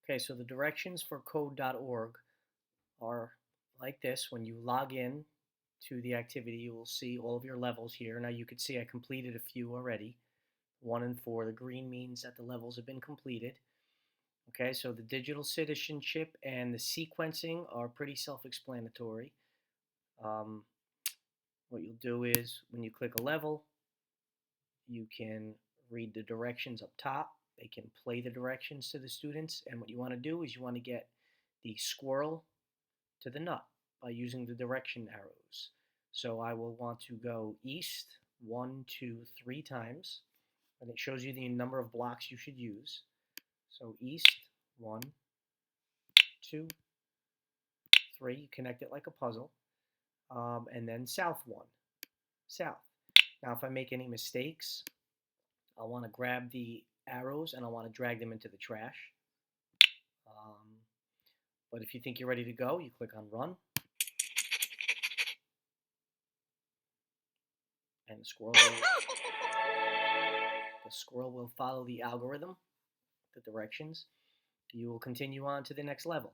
Okay, so the directions for code.org are like this. When you log in to the activity, you will see all of your levels here. Now you could see I completed a few already, 1 and 4. The green means that the levels have been completed. Okay, so the digital citizenship and the sequencing are pretty self-explanatory. Um, what you'll do is when you click a level, you can read the directions up top. They can play the directions to the students. And what you want to do is you want to get the squirrel to the nut by using the direction arrows. So I will want to go east 1, 2, 3 times. And it shows you the number of blocks you should use. So east, 1, 2, 3. You connect it like a puzzle. And then south 1, south. Now if I make any mistakes, I want to grab the arrows and I want to drag them into the trash. But if you think you're ready to go, you click on run. And the squirrel will follow the algorithm, the directions. You will continue on to the next level.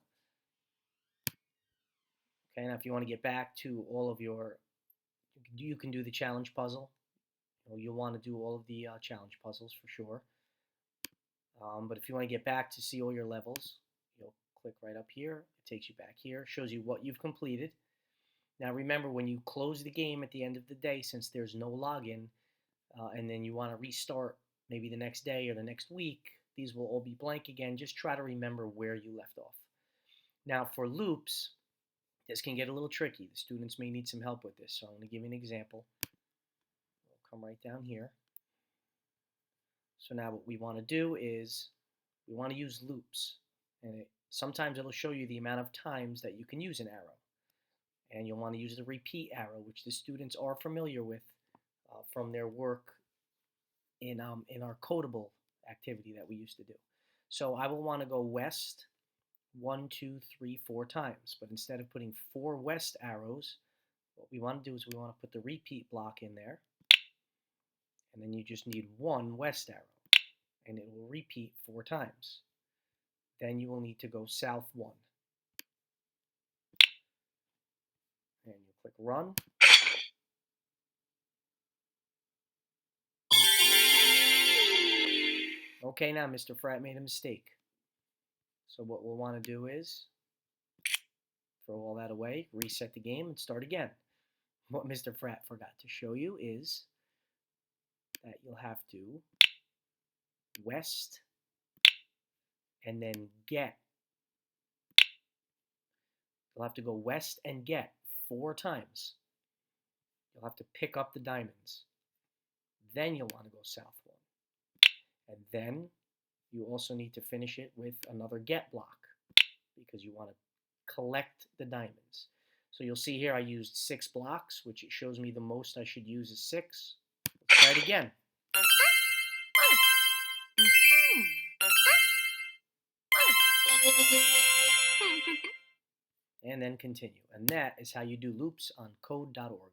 Okay, now if you want to get back to all of your, you can do the challenge puzzle. You'll want to do all of the challenge puzzles for sure. But if you want to get back to see all your levels, you'll click right up here. It takes you back here, shows you what you've completed. Now remember, when you close the game at the end of the day, since there's no login, and then you want to restart maybe the next day or the next week, these will all be blank again. Just try to remember where you left off. Now for loops, this can get a little tricky. The students may need some help with this, so I'm going to give you an example. We'll come right down here. So now what we want to do is we want to use loops. And sometimes it'll show you the amount of times that you can use an arrow. And you'll want to use the repeat arrow, which the students are familiar with from their work in our Codable activity that we used to do. So I will want to go west 1, 2, 3, 4 times. But instead of putting 4 west arrows, what we want to do is we want to put the repeat block in there. And then you just need 1 west arrow. And it will repeat 4 times. Then you will need to go south 1. And you click run. Okay, now Mr. Fratt made a mistake. So what we'll want to do is throw all that away, reset the game, and start again. What Mr. Fratt forgot to show you is that you'll have to west and then get. You'll have to go west and get 4 times. You'll have to pick up the diamonds. Then you'll want to go south 1. And then you also need to finish it with another get block because you want to collect the diamonds. So you'll see here I used 6 blocks, which it shows me the most I should use is 6. Let's try it again. And then continue. And that is how you do loops on code.org.